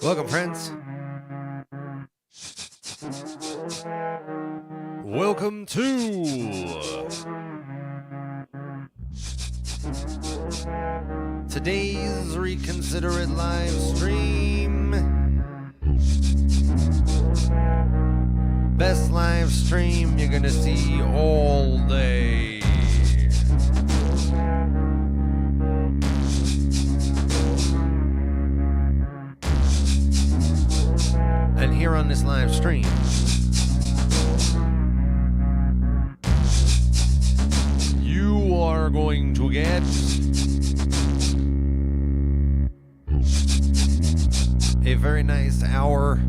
Welcome, friends. Welcome to today's Reconsider It live stream. live stream you're gonna see all day. And here on this live stream, you are going to get a very nice hour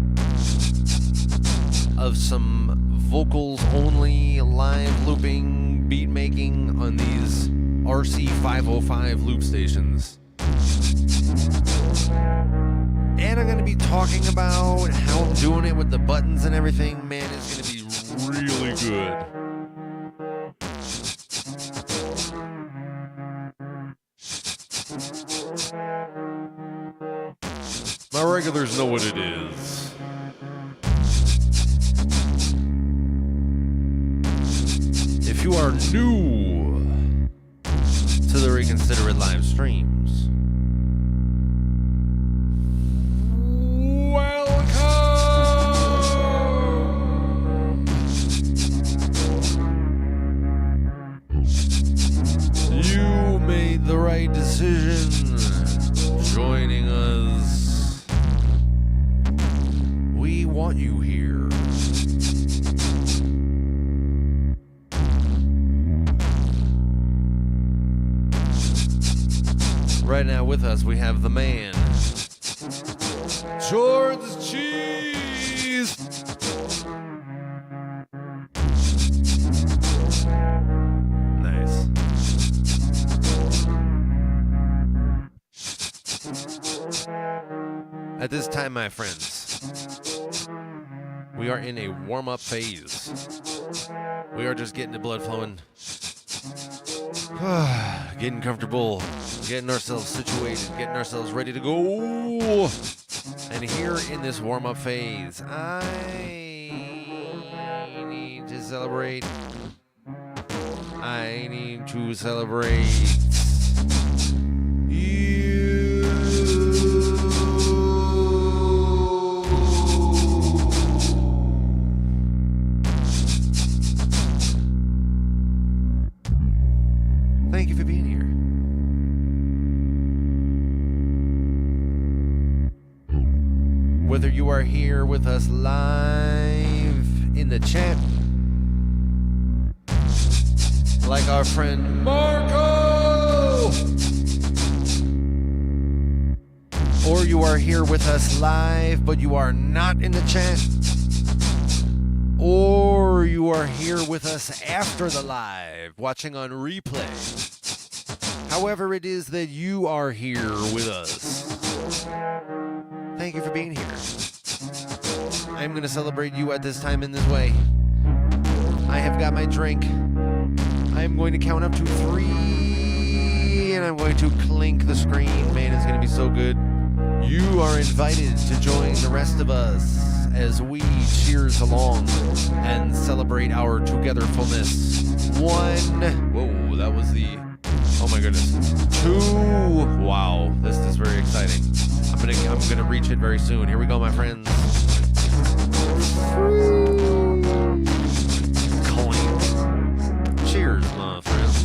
of some vocals only live looping beat making on these RC505 loop stations. And I'm going to be talking about how I'm doing it with the buttons and everything. Man, it's going to be really good. My regulars know what it is. If you are new to the Reconsider It live streams, welcome! You made the right decision joining us. We want you here. Right now with us we have the man, George Cheese. Nice. At this time, my friends, we are in a warm-up phase. We are just getting the blood flowing, getting comfortable, getting ourselves situated, getting ourselves ready to go. And here in this warm-up phase, I need to celebrate. I need to celebrate you. Thank you for being here. Whether you are here with us live in the chat, like our friend Marco, or you are here with us live but you are not in the chat, or you are here with us after the live, watching on replay. However it is that you are here with us, thank you for being here. I'm going to celebrate you at this time in this way. I have got my drink. I'm going to count up to 3, and I'm going to clink the screen. Man, it's going to be so good. You are invited to join the rest of us as we cheers along and celebrate our togetherfulness. 1. Whoa, that was the... Oh my goodness. 2. Wow, this is very exciting. I'm gonna reach it very soon. Here we go, my friends. Clink. Cheers, my friends.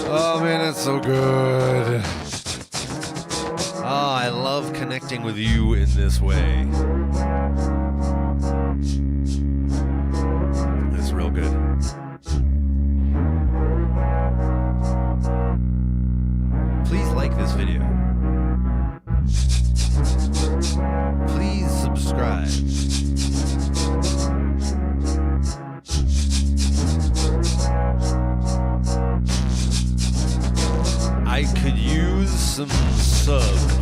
Oh man, that's so good. Oh, I love connecting with you in this way. It's real good. Please like this video. Please subscribe. I could use some subs.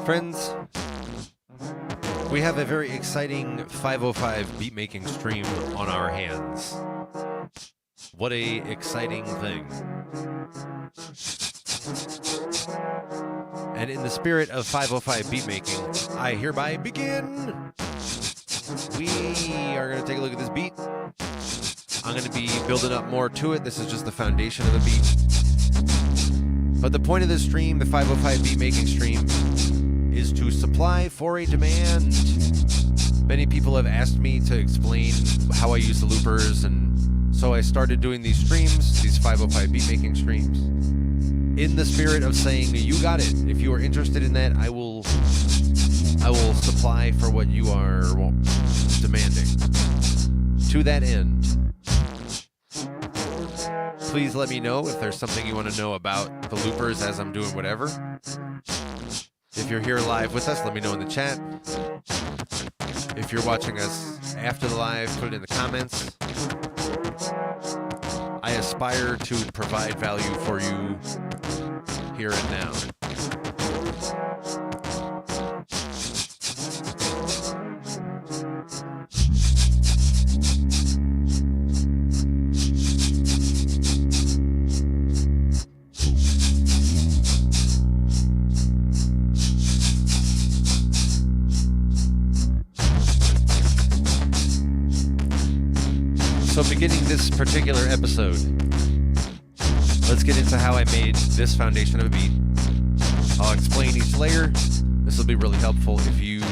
Friends, we have a very exciting 505 beat making stream on our hands. What a exciting thing. And in the spirit of 505 beat making, I hereby begin. We are going to take a look at this beat. I'm going to be building up more to it. This is just the foundation of the beat. But the point of this stream, the 505 beat making stream, is to supply for a demand. Many people have asked me to explain how I use the loopers, and so I started doing these streams, these 505 beat making streams, in the spirit of saying, you got it. If you are interested in that, I will supply for what you are demanding. To that end, please let me know if there's something you want to know about the loopers as I'm doing whatever. If you're here live with us, let me know in the chat. If you're watching us after the live, put it in the comments. I aspire to provide value for you here and now. So beginning this particular episode, let's get into how I made this foundation of a beat. I'll explain each layer. This will be really helpful if you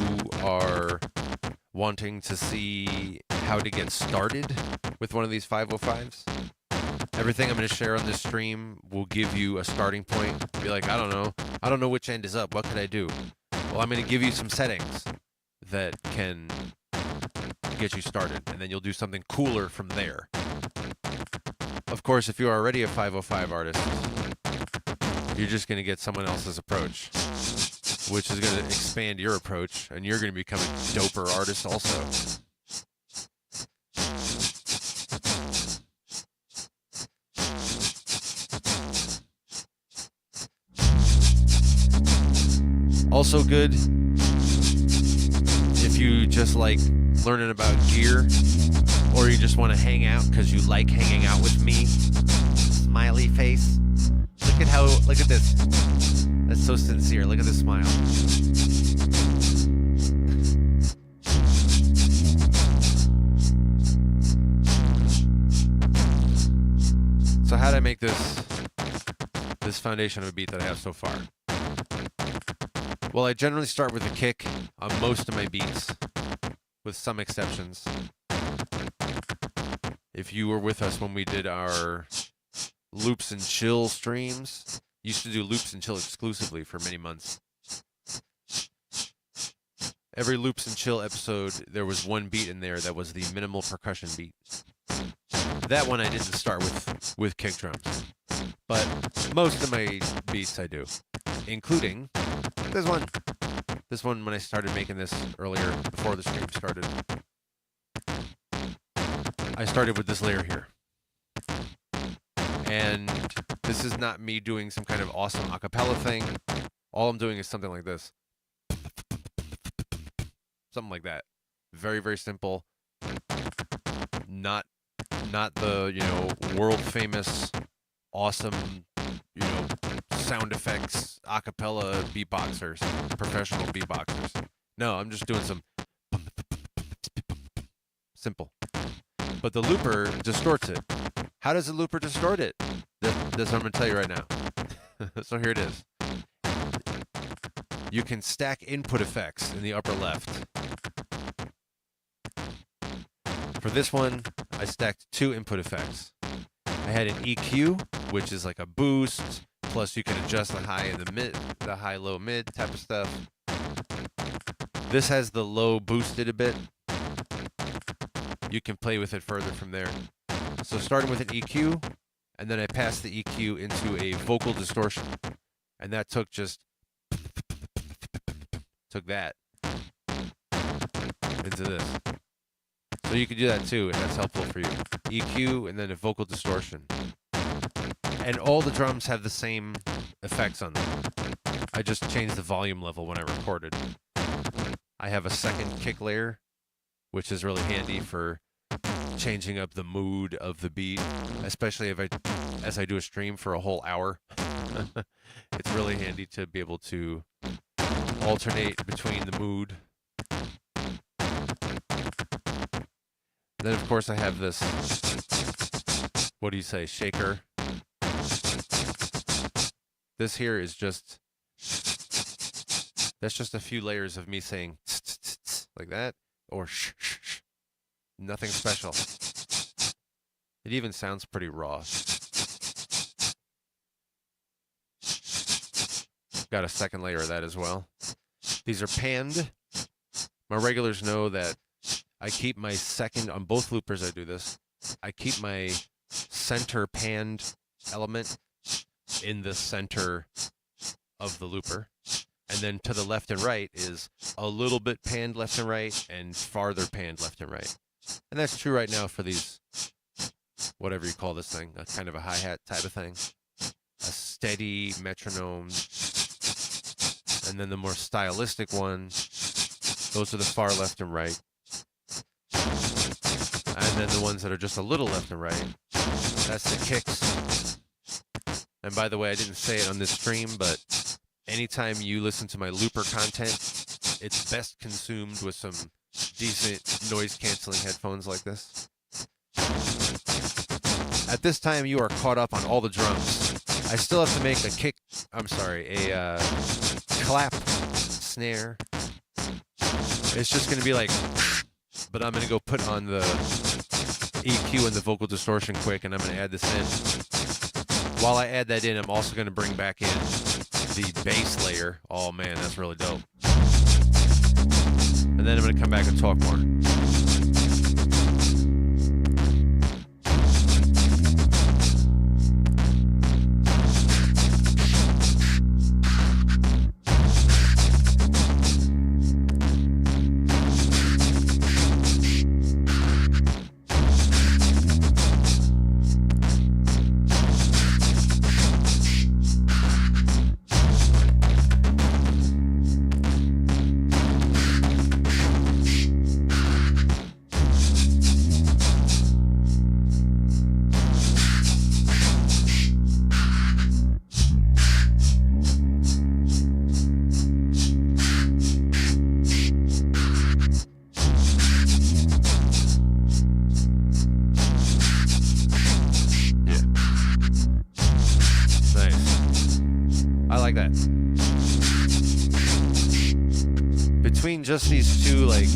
are wanting to see how to get started with one of these 505s. Everything I'm going to share on this stream will give you a starting point. Be like, I don't know which end is up. What could I do? Well, I'm going to give you some settings that can get you started, and then you'll do something cooler from there. Of course, if you're already a 505 artist, you're just going to get someone else's approach, which is going to expand your approach, and you're going to become a doper artist also. Also good if you just like learning about gear, or you just want to hang out because you like hanging out with me. Smiley face. Look at this. That's so sincere. Look at this smile. So how did I make this foundation of a beat that I have so far? Well, I generally start with a kick on most of my beats, with some exceptions. If you were with us when we did our Loops and Chill streams, used to do Loops and Chill exclusively for many months. Every Loops and Chill episode, there was one beat in there that was the minimal percussion beat. That one I didn't start with kick drums, but most of my beats I do, including this one. This one, when I started making this earlier, before the stream started, I started with this layer here. And this is not me doing some kind of awesome acapella thing. All I'm doing is something like this. Something like that. Very, very simple. Not the, world famous, awesome, sound effects, acapella beatboxers, professional beatboxers. No, I'm just doing some simple. But the looper distorts it. How does the looper distort it? That's what I'm going to tell you right now. So here it is. You can stack input effects in the upper left. For this one, I stacked 2 input effects. I had an EQ, which is like a boost, plus you can adjust the high and the mid, the high, low, mid type of stuff. This has the low boosted a bit. You can play with it further from there. So starting with an EQ, and then I passed the EQ into a vocal distortion. And that took that into this. So you can do that too, if that's helpful for you. EQ and then a vocal distortion. And all the drums have the same effects on them. I just changed the volume level when I recorded. I have a second kick layer, which is really handy for changing up the mood of the beat, especially as I do a stream for a whole hour. It's really handy to be able to alternate between the mood. Then, of course, I have this, what do you say, shaker. This here is just, that's just a few layers of me saying tss, tss, tss, tss, like that, or shh, shh, shh. Nothing special. It even sounds pretty raw. Got a second layer of that as well. These are panned. My regulars know that I keep my second, on both loopers I do this, I keep my center panned element in the center of the looper. And then to the left and right is a little bit panned left and right and farther panned left and right. And that's true right now for these, whatever you call this thing, a kind of a hi-hat type of thing. A steady metronome. And then the more stylistic one, those are the far left and right. And then the ones that are just a little left and right, that's the kicks. And by the way, I didn't say it on this stream, but anytime you listen to my looper content, it's best consumed with some decent noise-canceling headphones like this. At this time, you are caught up on all the drums. I still have to make a clap snare. It's just going to be like, but I'm going to go put on the EQ and the vocal distortion quick, and I'm going to add this in. While I add that in, I'm also going to bring back in the bass layer. Oh man, that's really dope. And then I'm going to come back and talk more. Just these two like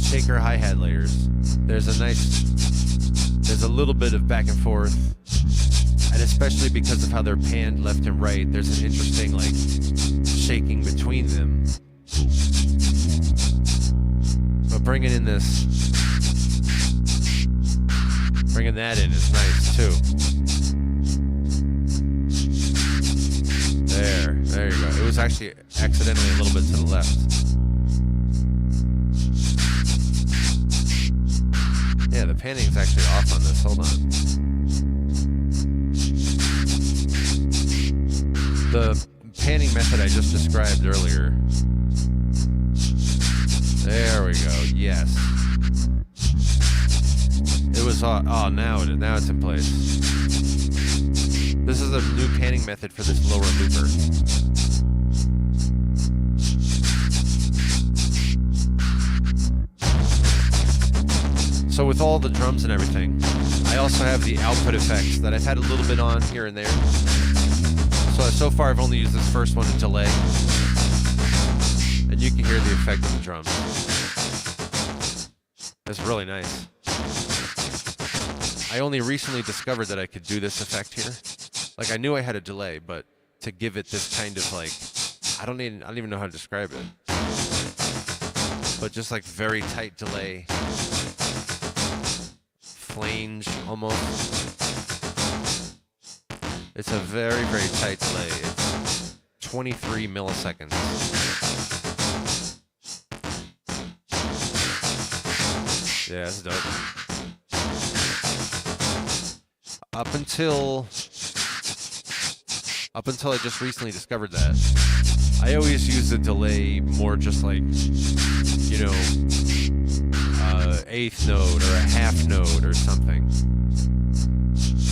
shaker hi-hat layers, there's a little bit of back and forth, and especially because of how they're panned left and right, there's an interesting like shaking between them. But bringing that in is nice too. There you go. It was actually accidentally a little bit to the left. Yeah, the panning is actually off on this. Hold on. The panning method I just described earlier. There we go. Yes. It was on. Oh, now it's in place. This is a new panning method for this lower looper. So with all the drums and everything, I also have the output effects that I've had a little bit on here and there. So far I've only used this first one in delay. And you can hear the effect of the drums. It's really nice. I only recently discovered that I could do this effect here. Like I knew I had a delay, but to give it this kind of like, I don't even know how to describe it. But just like very tight delay. Flange almost. It's a very, very tight delay. It's 23 milliseconds. Yeah, that's dope. Up until I just recently discovered that, I always use the delay more just like, you know, a eighth note or a half note or something.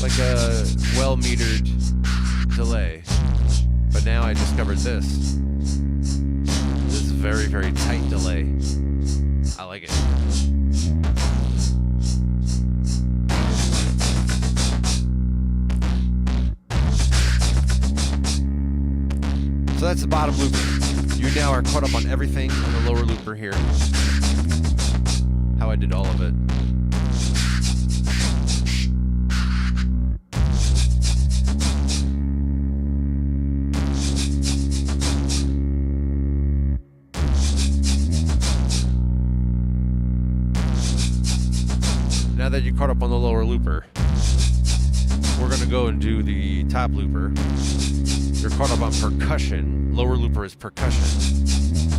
Like a well-metered delay. But now I discovered this. This is a very, very tight delay. I like it. So that's the bottom looper. You now are caught up on everything on the lower looper here. How I did all of it. Now that you're caught up on the lower looper, we're going to go and do the top looper. You're caught up on percussion. Lower looper is percussion.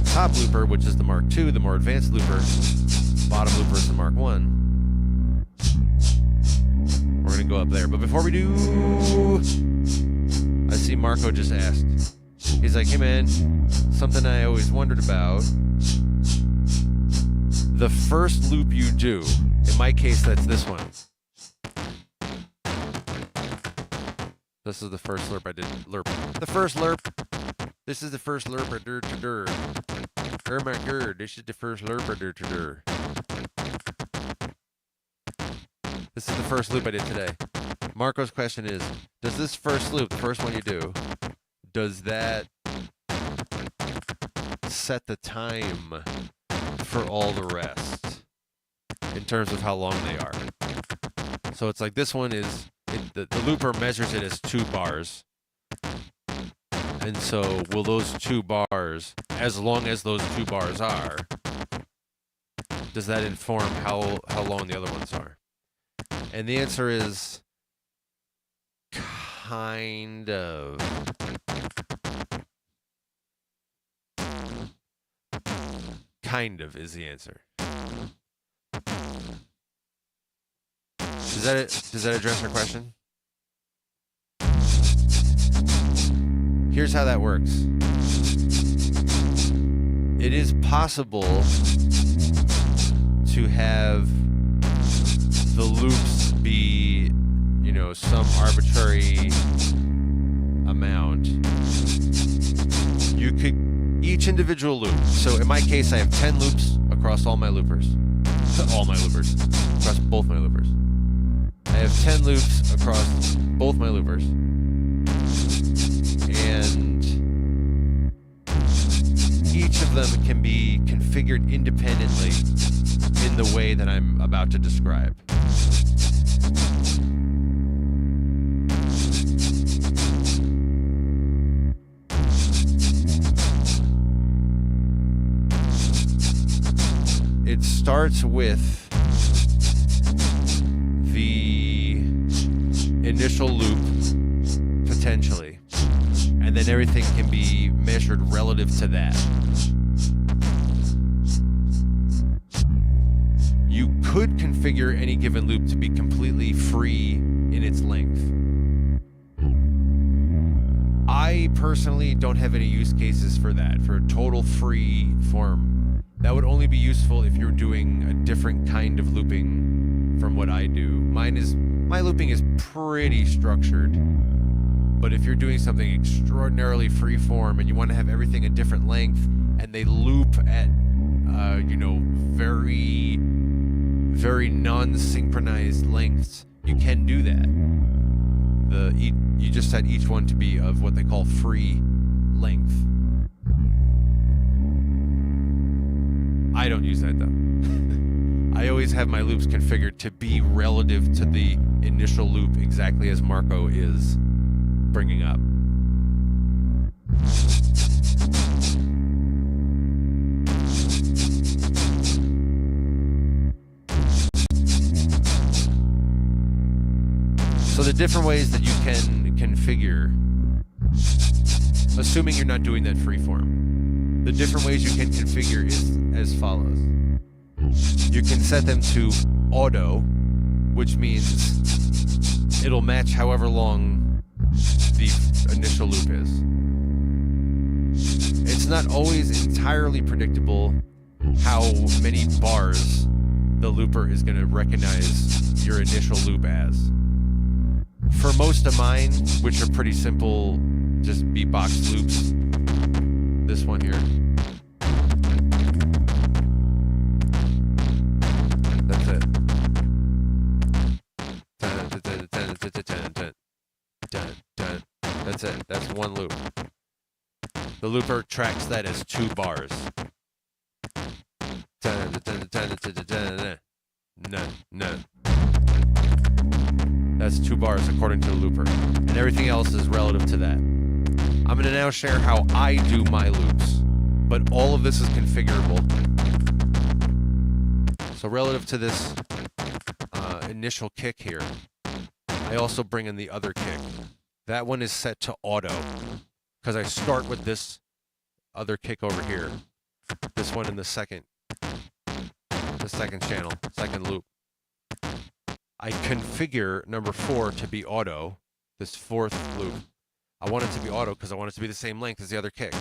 Top looper, which is the Mark II, the more advanced looper. Bottom looper is the Mark I. We're going to go up there. But before we do, I see Marco just asked. He's like, hey man, something I always wondered about. The first loop you do, in my case, that's this one. This is the first slurp I did. Lurp. The first lurp. This is the first lurp I dur to dur. Oh my god, this is the first lurp I dur to dur. This is the first loop I did today. Marco's question is, does this first loop, the first one you do, does that set the time for all the rest in terms of how long they are? So it's like this one is, the looper measures it as 2 bars. And so will those 2 bars, as long as those 2 bars are, does that inform how long the other ones are? And the answer is kind of. Kind of is the answer. Does that address your question? Here's how that works. It is possible to have the loops be, you know, some arbitrary amount. You could, each individual loop. So in my case, I have 10 loops across all my loopers. All my loopers. Across both my loopers. I have 10 loops across both my loopers. And each of them can be configured independently in the way that I'm about to describe. It starts with the initial loop, potentially, and then everything can be measured relative to that. You could configure any given loop to be completely free in its length. I personally don't have any use cases for that, for a total free form. That would only be useful if you're doing a different kind of looping from what I do. My looping is pretty structured. But if you're doing something extraordinarily freeform and you want to have everything a different length and they loop at, very, very non-synchronized lengths, you can do that. You just set each one to be of what they call free length. I don't use that though. I always have my loops configured to be relative to the initial loop, exactly as Marco is bringing up. So the different ways that you can configure, assuming you're not doing that freeform, the different ways you can configure is as follows. You can set them to auto, which means it'll match however long the initial loop is. It's not always entirely predictable how many bars the looper is going to recognize your initial loop as. For most of mine, which are pretty simple, just beatbox loops, this one here. That's it. That's it. That's one loop. The looper tracks that as 2 bars. No. That's 2 bars according to the looper. And everything else is relative to that. I'm going to now share how I do my loops. But all of this is configurable. So relative to this initial kick here, I also bring in the other kick. That one is set to auto because I start with this other kick over here. This one in the second channel, second loop. I configure number 4 to be auto, this 4th loop. I want it to be auto because I want it to be the same length as the other kick.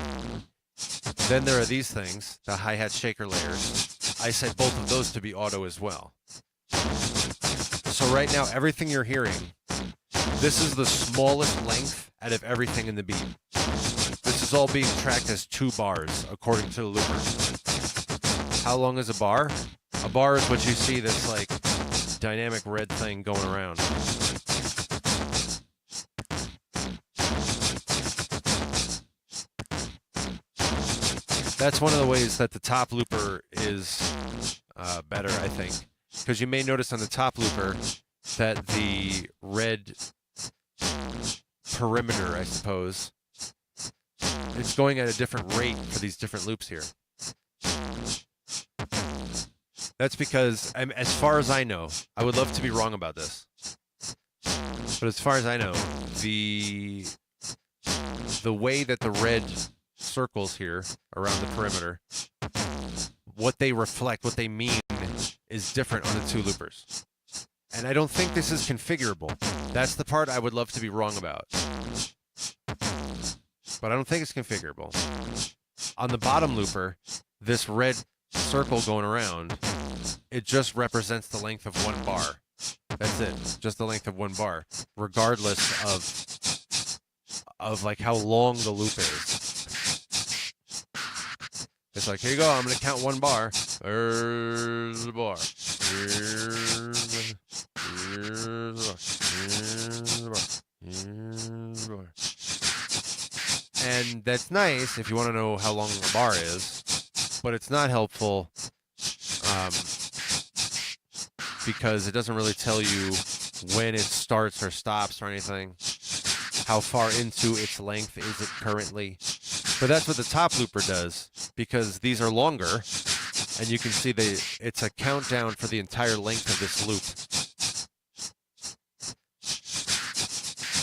Then there are these things, the hi-hat shaker layers. I set both of those to be auto as well. So right now, everything you're hearing, this is the smallest length out of everything in the beat. This is all being tracked as 2 bars, according to the looper. How long is a bar? A bar is what you see, this like dynamic red thing going around. That's one of the ways that the top looper is better, I think. Because you may notice on the top looper that the red perimeter, I suppose, it's going at a different rate for these different loops here. That's because, as far as I know, I would love to be wrong about this, but as far as I know, the way that the red circles here around the perimeter, what they reflect, what they mean, is different on the 2 loopers. And I don't think this is configurable. That's the part I would love to be wrong about. But I don't think it's configurable. On the bottom looper, this red circle going around, it just represents the length of 1 bar. That's it. Just the length of 1 bar, regardless of like how long the loop is. It's like, here you go, I'm going to count 1 bar. There's the bar. Here's the bar. Here's the bar. Here's the bar. And that's nice if you want to know how long a bar is, but it's not helpful because it doesn't really tell you when it starts or stops or anything. How far into its length is it currently? But that's what the top looper does, because these are longer, and you can see it's a countdown for the entire length of this loop.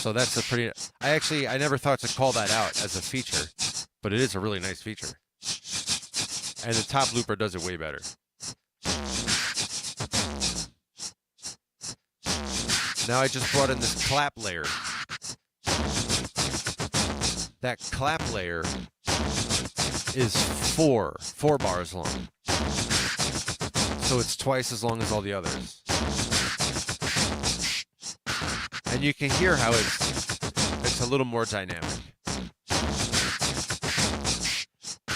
So that's a pretty... I never thought to call that out as a feature, but it is a really nice feature. And the top looper does it way better. Now I just brought in this clap layer. That clap layer is 4 bars long. So it's twice as long as all the others. And you can hear how it's a little more dynamic.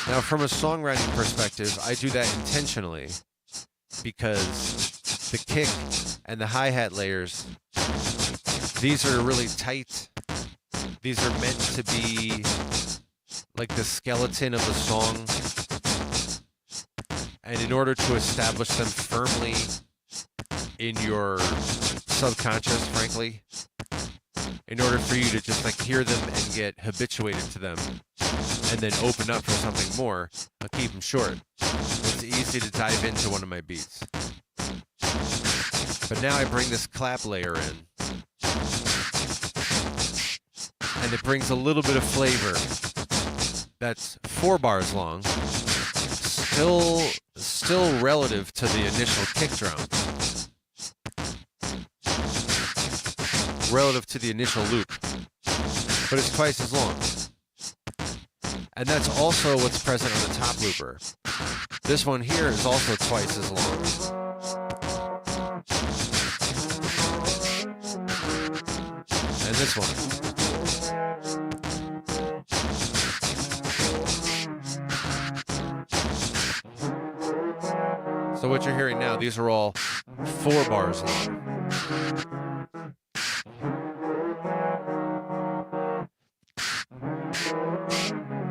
Now, from a songwriting perspective, I do that intentionally because the kick and the hi-hat layers, these are really tight. These are meant to be like the skeleton of the song. And in order to establish them firmly in your subconscious, frankly, in order for you to just like hear them and get habituated to them and then open up for something more, I'll keep them short. It's easy to dive into one of my beats. But now I bring this clap layer in, and it brings a little bit of flavor. That's 4 bars long, still relative to the initial kick drum, relative to the initial loop, but it's twice as long. And that's also what's present on the top looper. This one here is also twice as long. And this one. So what you're hearing now, these are all 4 bars long.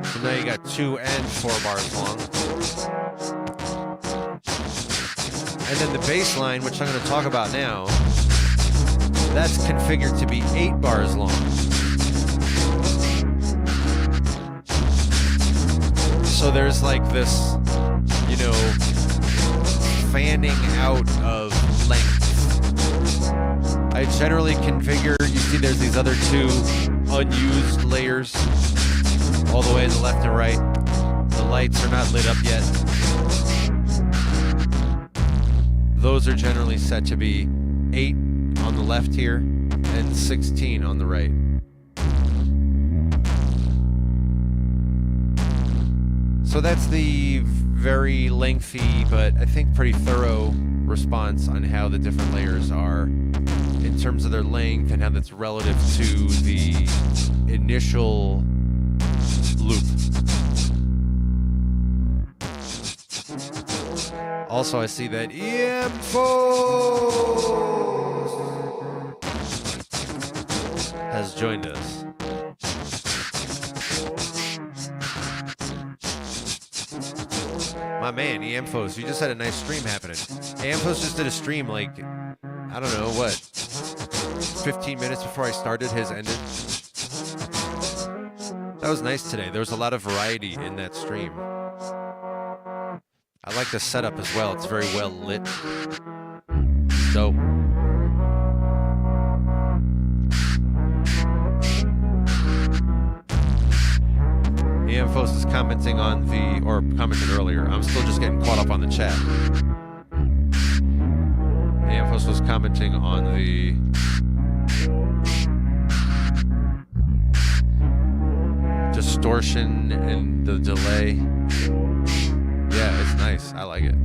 So now you got 2 and 4 bars long. And then the bass line, which I'm going to talk about now, that's configured to be 8 bars long. So there's like this, you know, fanning out of length. I generally configure, you see there's these other 2 unused layers all the way to the left and right. The lights are not lit up yet. Those are generally set to be 8 on the left here and 16 on the right. So that's the very lengthy, but I think pretty thorough response on how the different layers are in terms of their length and how that's relative to the initial loop. Also, I see that EM4 has joined us. My man, EMFOS, you just had a nice stream happening. EMFOS just did a stream like, I don't know, what, 15 minutes before I started, his ended. That was nice today. There was a lot of variety in that stream. I like the setup as well. It's very well lit. Dope. EMFOS is commenting on the, or commented earlier. I'm still just getting caught up on the chat. EMFOS was commenting on the distortion and the delay. Yeah, it's nice. I like it.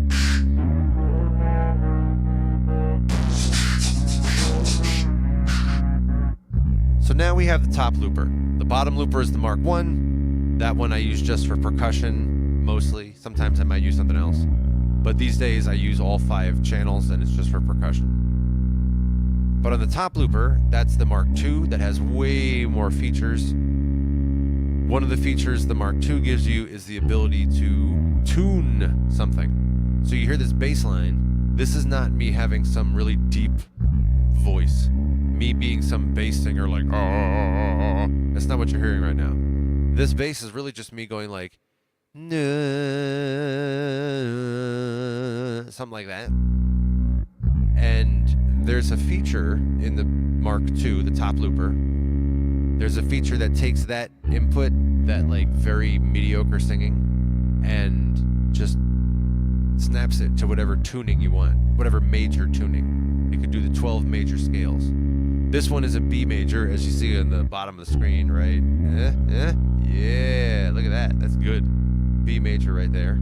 So now we have the top looper. The bottom looper is the Mark I. That one I use just for percussion, mostly. Sometimes I might use something else. But these days I use all 5 channels and it's just for percussion. But on the top looper, that's the Mark II that has way more features. One of the features the Mark II gives you is the ability to tune something. So you hear this bass line. This is not me having some really deep voice. Me being some bass singer like, oh. That's not what you're hearing right now. This bass is really just me going like, something like that. And there's a feature in the Mark II, the top looper. There's a feature that takes that input, that like very mediocre singing, and just snaps it to whatever tuning you want, whatever major tuning. You could do the 12 major scales. This one is a B major, as you see on the bottom of the screen, right? Yeah, look at that. That's good. B major right there.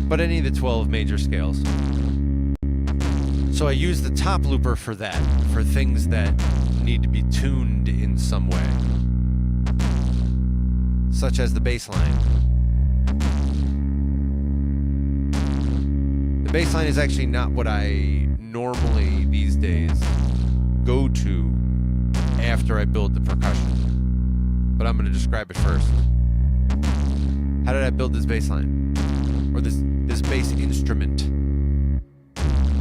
But any of the 12 major scales. So I use the top looper for that, for things that need to be tuned in some way, such as the bass line. The bass line is actually not what I normally these days go to after I build the percussion, but I'm going to describe it first. How did I build this bass line, or this bass instrument?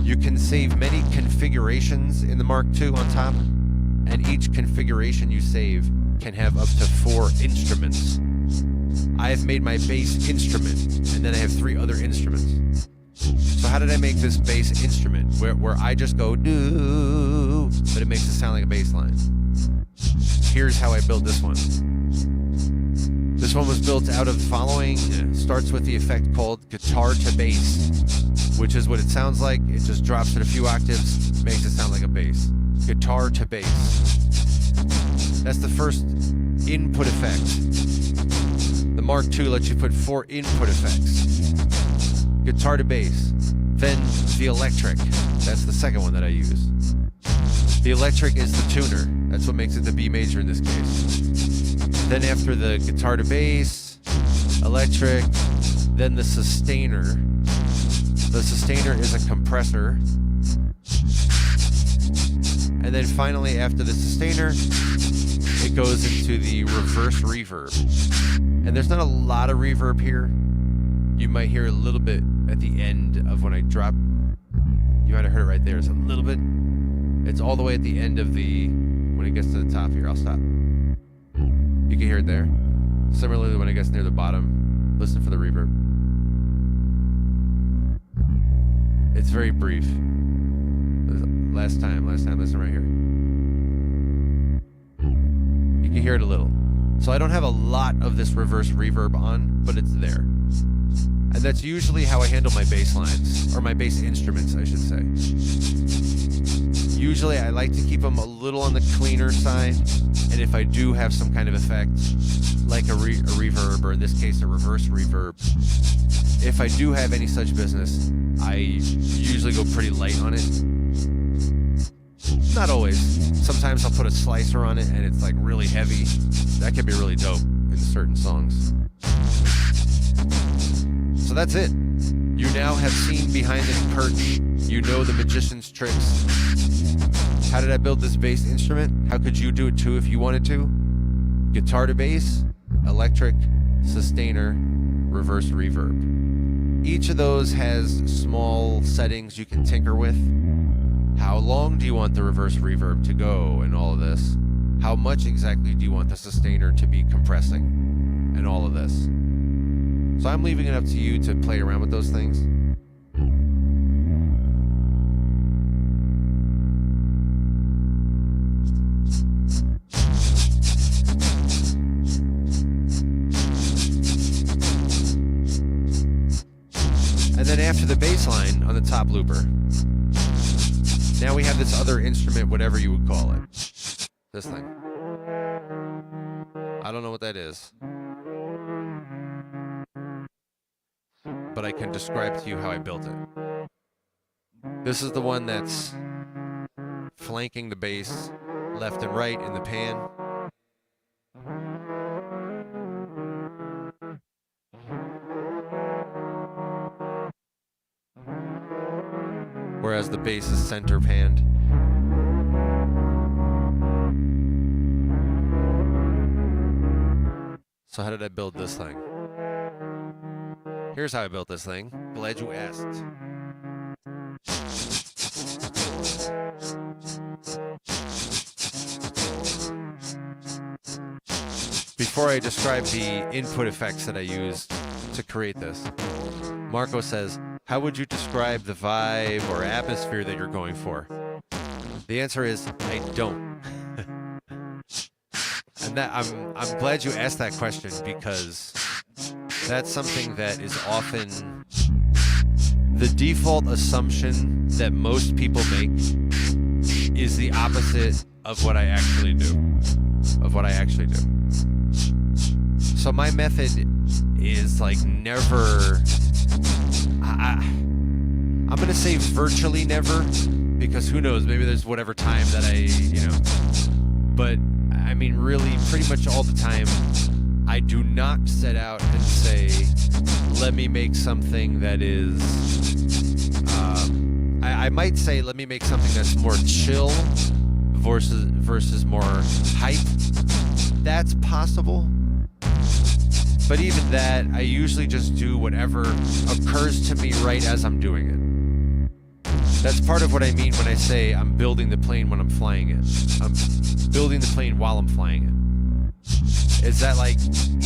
You can save many configurations in the Mark II on top, and each configuration you save can have up to 4 instruments. I have made my bass instrument, and then I have 3 other instruments. So how did I make this bass instrument where I just go do, but it makes it sound like a bass line? Here's how I built this one. This one was built out of the following. Starts with the effect called guitar to bass, which is what it sounds like. It just drops it a few octaves, makes it sound like a bass. Guitar to bass. That's the first input effect. The Mark II lets you put 4 input effects. Guitar to bass. Then the electric. That's the second one that I use. The electric is the tuner. That's what makes it the B major in this case. Then after the guitar to bass, electric, then the sustainer. The sustainer is a compressor. And then finally after the sustainer, it goes into the reverse reverb. And there's not a lot of reverb here. You might hear a little bit at the end of when I drop. You might have heard it right there. It's a little bit. It's all the way at the end of the, when it gets to the top here, I'll stop. You can hear it there. Similarly, when it gets near the bottom, listen for the reverb. It's very brief. Last time, listen right here. You can hear it a little. So I don't have a lot of this reverse reverb on, but it's there. And that's usually how I handle my bass lines, or my bass instruments, I should say. Usually I like to keep them a little on the cleaner side, and if I do have some kind of effect, like a reverb, or in this case a reverse reverb, if I do have any such business, I usually go pretty light on it. Not always. Sometimes I'll put a slicer on it and it's like really heavy. That can be really dope in certain songs. So that's it. You now have seen behind the curtain. You know the magician's tricks. How did I build this bass instrument? How could you do it too if you wanted to? Guitar to bass, electric, sustainer, reverse reverb. Each of those has small settings you can tinker with. How long do you want the reverse reverb to go and all of this? How much exactly do you want the sustainer to be compressing and all of this? So I'm leaving it up to you to play around with those things. And then after the bass line on the top looper, now we have this other instrument, whatever you would call it. This thing. I don't know what that is, but I can describe to you how I built it. This is the one that's flanking the bass left and right in the pan. Whereas the bass is center panned. So how did I build this thing? Here's how I built this thing. Glad you asked. Before I describe the input effects that I used to create this, Marco says, how would you describe the vibe or atmosphere that you're going for? The answer is, I don't. And that I'm glad you asked that question, because that's something that is often the default assumption that most people make is the opposite of what I actually do. So my method is like never, I'm going to say virtually never, because who knows, maybe there's whatever time that but I mean really pretty much all the time, I do not set out and say, let me make something that is, I might say, let me make something that's more chill versus more hype. That's possible. But even that, I usually just do whatever occurs to me right as I'm doing it. That's part of what I mean when I say I'm building the plane when I'm flying it. I'm building the plane while I'm flying it. Is that like,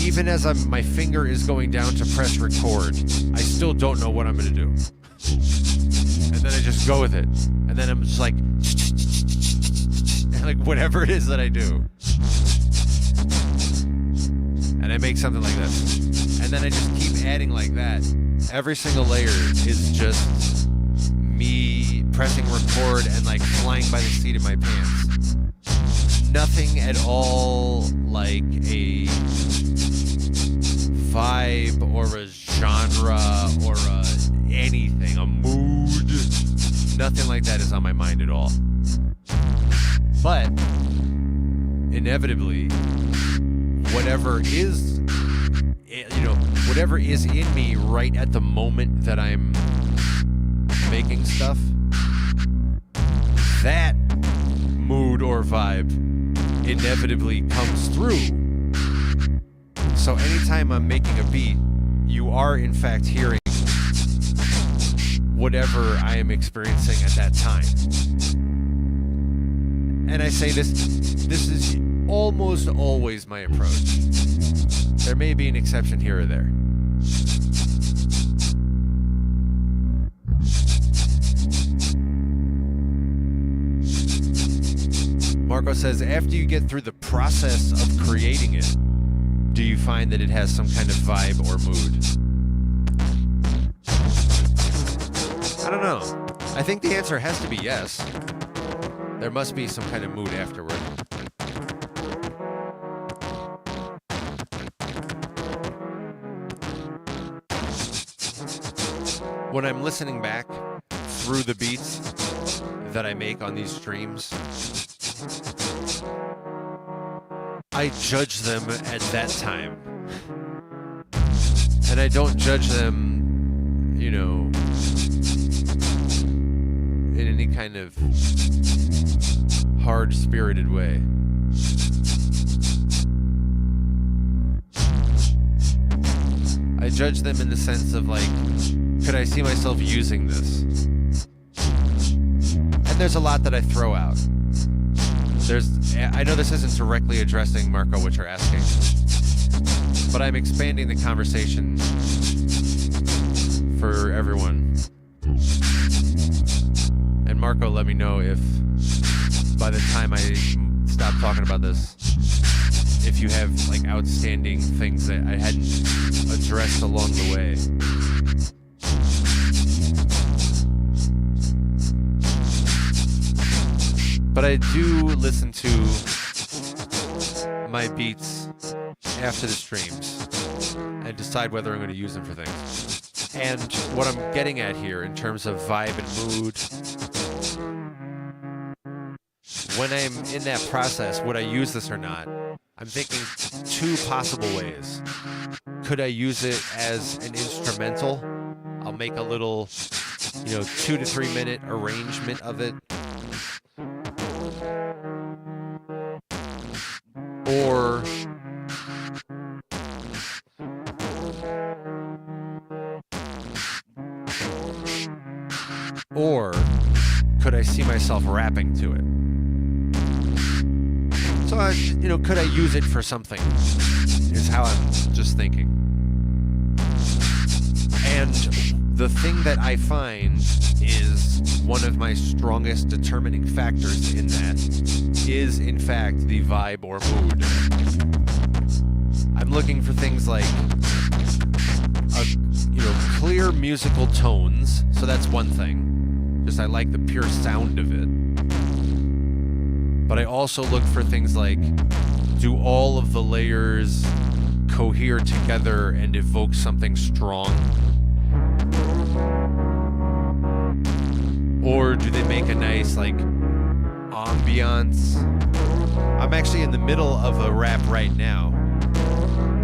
even as my finger is going down to press record, I still don't know what I'm going to do. And then I just go with it. And then I'm just like whatever it is that I do. And I make something like this. And then I just keep adding like that. Every single layer is just me pressing record and like flying by the seat of my pants. Nothing at all like a vibe or a genre or anything, a mood. Nothing like that is on my mind at all. But inevitably, whatever is in me right at the moment that I'm making stuff, that mood or vibe inevitably comes through. So anytime I'm making a beat, you are in fact hearing whatever I am experiencing at that time. And I say this is almost always my approach. There may be an exception here or there. Marco says, after you get through the process of creating it, do you find that it has some kind of vibe or mood? I don't know. I think the answer has to be yes. There must be some kind of mood afterward. When I'm listening back through the beats that I make on these streams, I judge them at that time. And I don't judge them, you know, in any kind of hard-spirited way. I judge them in the sense of like, could I see myself using this? And there's a lot that I throw out. I know this isn't directly addressing, Marco, what you're asking, but I'm expanding the conversation for everyone. And Marco, let me know if by the time I stop talking about this, if you have like outstanding things that I hadn't addressed along the way. But I do listen to my beats after the streams and decide whether I'm going to use them for things. And what I'm getting at here in terms of vibe and mood, when I'm in that process, would I use this or not? I'm thinking two possible ways. Could I use it as an instrumental? I'll make a little, 2 to 3 minute arrangement of it. Or could I see myself rapping to it? So, could I use it for something? Is how I'm just thinking. And the thing that I find is one of my strongest determining factors in that is, in fact, the vibe or mood. I'm looking for things like, clear musical tones. So that's one thing. Just I like the pure sound of it. But I also look for things like, do all of the layers cohere together and evoke something strong? Or do they make a nice, ambiance? I'm actually in the middle of a rap right now.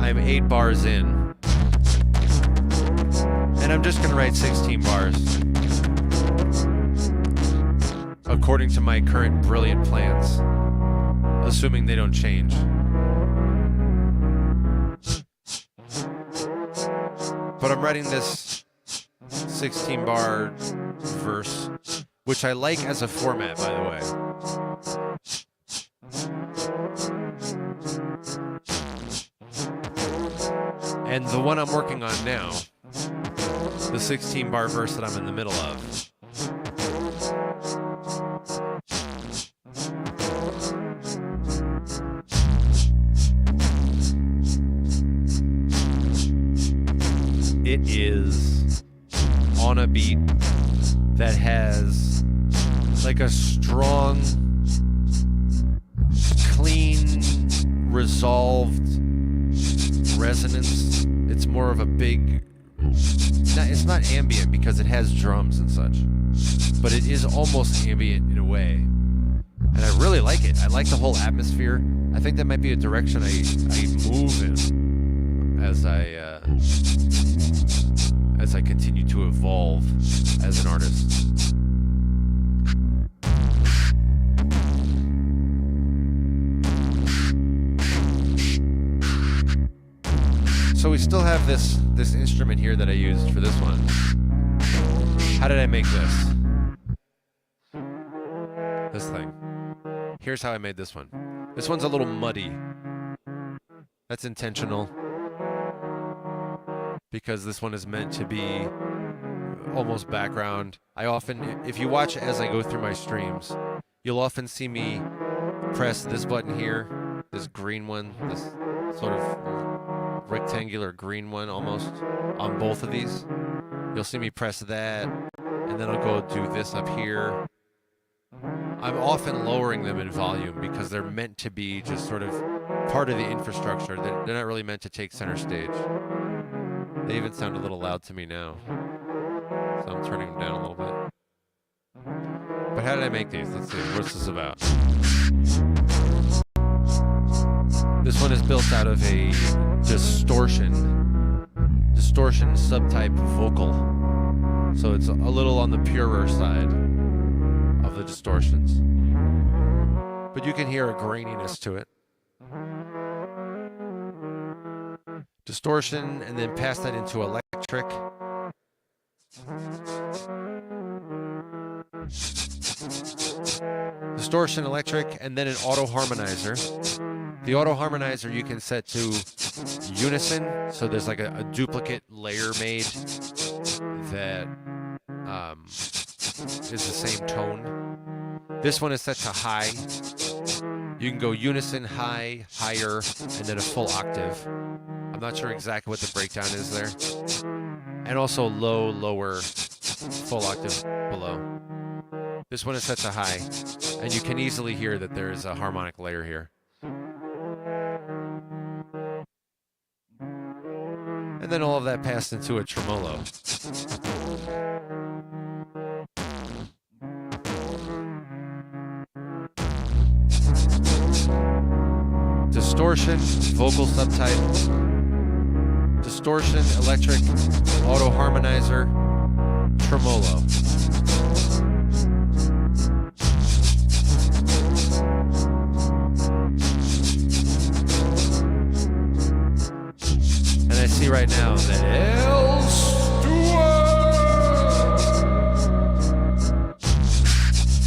I'm 8 bars in. And I'm just gonna write 16 bars. According to my current brilliant plans. Assuming they don't change. But I'm writing this 16 bar verse, which I like as a format, by the way. And the one I'm working on now, the 16 bar verse that I'm in the middle of, it is on a beat that has like a strong, clean, resolved resonance. It's more of a big, it's not ambient because it has drums and such, but it is almost ambient in a way. And I really like it. I like the whole atmosphere. I think that might be a direction I move in as I continue to evolve as an artist. So we still have this instrument here that I used for this one. How did I make this? This thing. Here's how I made this one. This one's a little muddy. That's intentional. Because this one is meant to be almost background. I often, if you watch as I go through my streams, you'll often see me press this button here, this green one, this sort of rectangular green one almost, on both of these. You'll see me press that, and then I'll go do this up here. I'm often lowering them in volume because they're meant to be just sort of part of the infrastructure. They're not really meant to take center stage. They even sound a little loud to me now, so I'm turning them down a little bit. But how did I make these? Let's see, what's this about? This one is built out of a distortion subtype vocal. So it's a little on the purer side of the distortions. But you can hear a graininess to it. Distortion, and then pass that into electric. Distortion, electric, and then an auto harmonizer. The auto harmonizer you can set to unison, so there's like a duplicate layer made that is the same tone. This one is set to high. You can go unison, high, higher, and then a full octave. I'm not sure exactly what the breakdown is there. And also low, lower, full octave below. This one is set to high, and you can easily hear that there is a harmonic layer here. And then all of that passed into a tremolo. Distortion, vocal subtype. Distortion, electric, auto harmonizer, tremolo. And I see right now that L. Stewart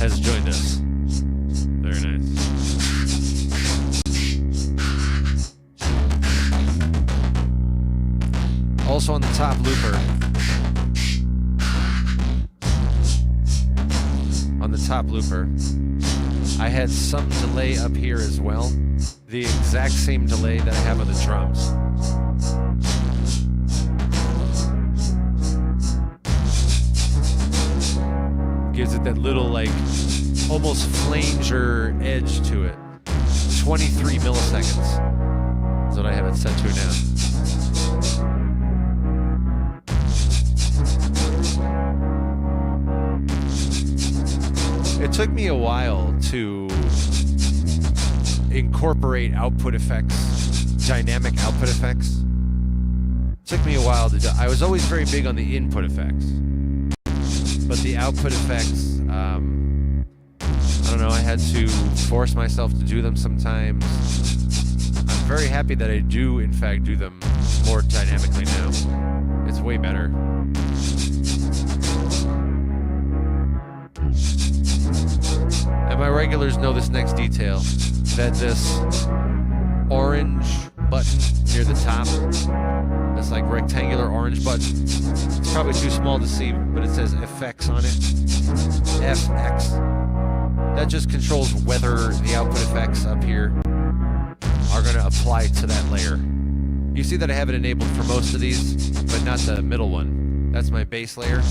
has joined us. Very nice. Also on the top looper. On the top looper, I had some delay up here as well. The exact same delay that I have on the drums. Gives it that little, like, almost flanger edge to it. 23 milliseconds is what I have it set to now. It took me a while to incorporate output effects, dynamic output effects. It took me a while to do. I was always very big on the input effects, but the output effects, I don't know, I had to force myself to do them sometimes. I'm very happy that I do, in fact, do them more dynamically now. It's way better. And my regulars know this next detail, that this orange button near the top, this like rectangular orange button, it's probably too small to see, but it says effects on it. FX. That just controls whether the output effects up here are going to apply to that layer. You see that I have it enabled for most of these, but not the middle one. That's my bass layer.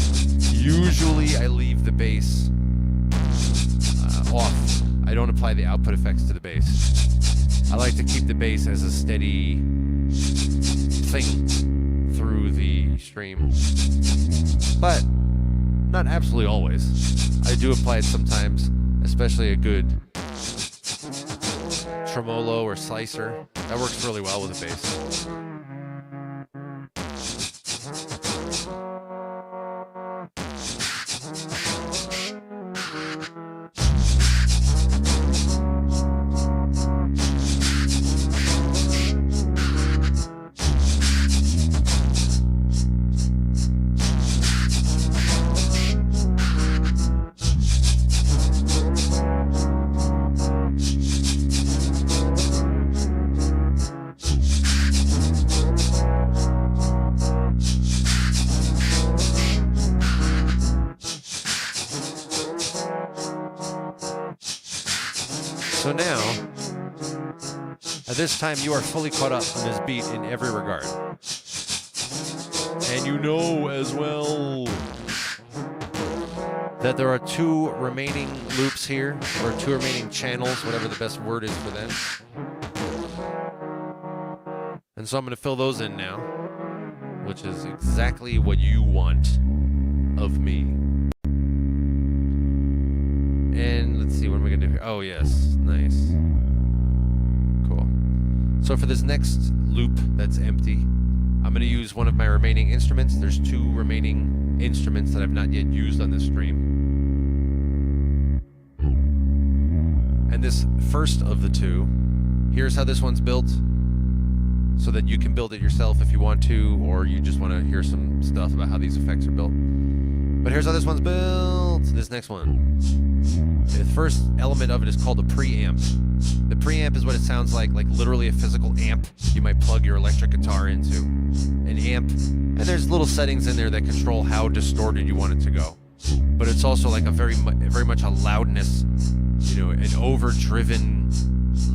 Usually I leave the bass off. I don't apply the output effects to the bass. I like to keep the bass as a steady thing through the stream. But not absolutely always. I do apply it sometimes, especially a good tremolo or slicer. That works really well with a bass. So now, at this time, you are fully caught up on this beat in every regard. And you know as well that there are 2 remaining loops here, or 2 remaining channels, whatever the best word is for them. And so I'm going to fill those in now, which is exactly what you want of me. And let's see, what am I going to do here? Oh, yes. Nice. Cool. So for this next loop that's empty, I'm going to use one of my remaining instruments. There's 2 remaining instruments that I've not yet used on this stream. And this first of the 2, here's how this one's built, so that you can build it yourself if you want to, or you just want to hear some stuff about how these effects are built. But here's how this one's built. This next one. The first element of it is called a preamp. The preamp is what it sounds like literally a physical amp you might plug your electric guitar into. An amp, and there's little settings in there that control how distorted you want it to go. But it's also like a very much a loudness, an overdriven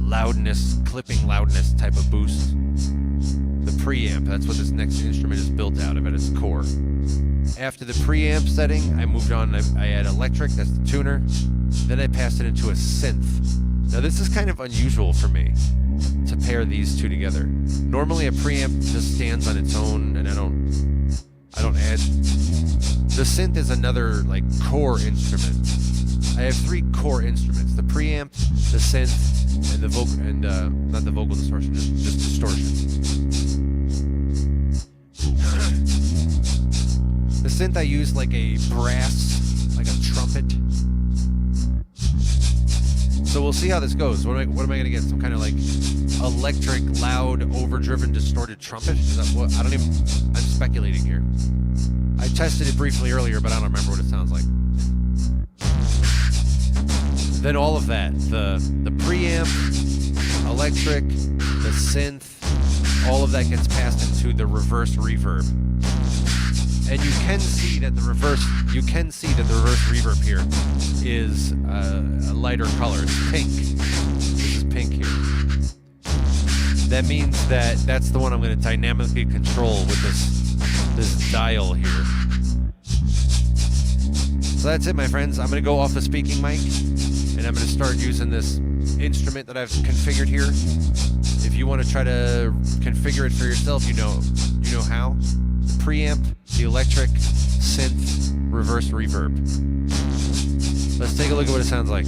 loudness, clipping loudness type of boost. The preamp, that's what this next instrument is built out of at its core. After the preamp setting, I moved on, I had electric, that's the tuner. Then I passed it into a synth. Now this is kind of unusual for me to pair these 2 together. Normally a preamp just stands on its own and I don't add. The synth is another core instrument. I have 3 core instruments: the preamp, the synth, and the vocal, and not the vocal distortion, just distortion. The synth I use like a brass, like a trumpet. So we'll see how this goes. What am I going to get? Some kind of electric, loud, overdriven, distorted trumpet? Is that what? I'm speculating here. I tested it briefly earlier, but I don't remember what it sounds like. Then all of that, the preamp, electric, the synth, all of that gets passed into the reverse reverb. And you can see that the reverse reverb here is a lighter color. It's pink. This is pink here. That means that that's the one I'm going to dynamically control with this dial here. So that's it, my friends. I'm going to go off the speaking mic, and I'm going to start using this instrument that I've configured here. If you want to try to configure it for yourself, you know how. The preamp, the electric, synth, reverse reverb. Let's take a look at what it sounds like.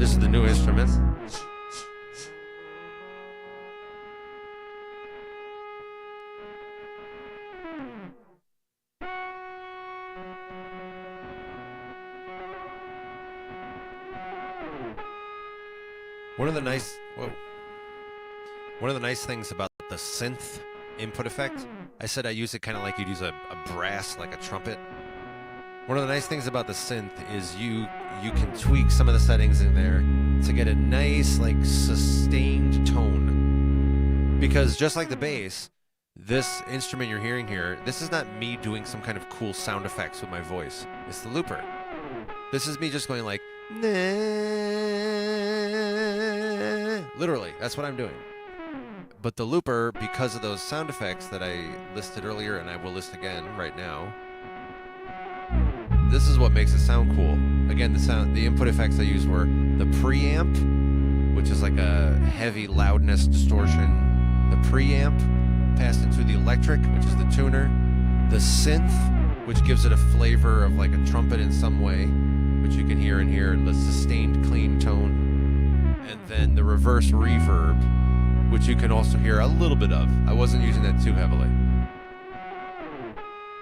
This is the new instrument. One of the nice things about the synth input effect, I said I use it kind of like you'd use a brass, like a trumpet. One of the nice things about the synth is you can tweak some of the settings in there to get a nice, like, sustained tone. Because just like the bass, this instrument you're hearing here, this is not me doing some kind of cool sound effects with my voice. It's the looper. This is me just going like, literally, that's what I'm doing. But the looper, because of those sound effects that I listed earlier, and I will list again right now, this is what makes it sound cool. Again, the input effects I used were the preamp, which is like a heavy loudness distortion, the preamp passed into the electric, which is the tuner, the synth, which gives it a flavor of like a trumpet in some way, which you can hear in here, and the sustained clean tone, and then the reverse reverb, which you can also hear a little bit of. I wasn't using that too heavily,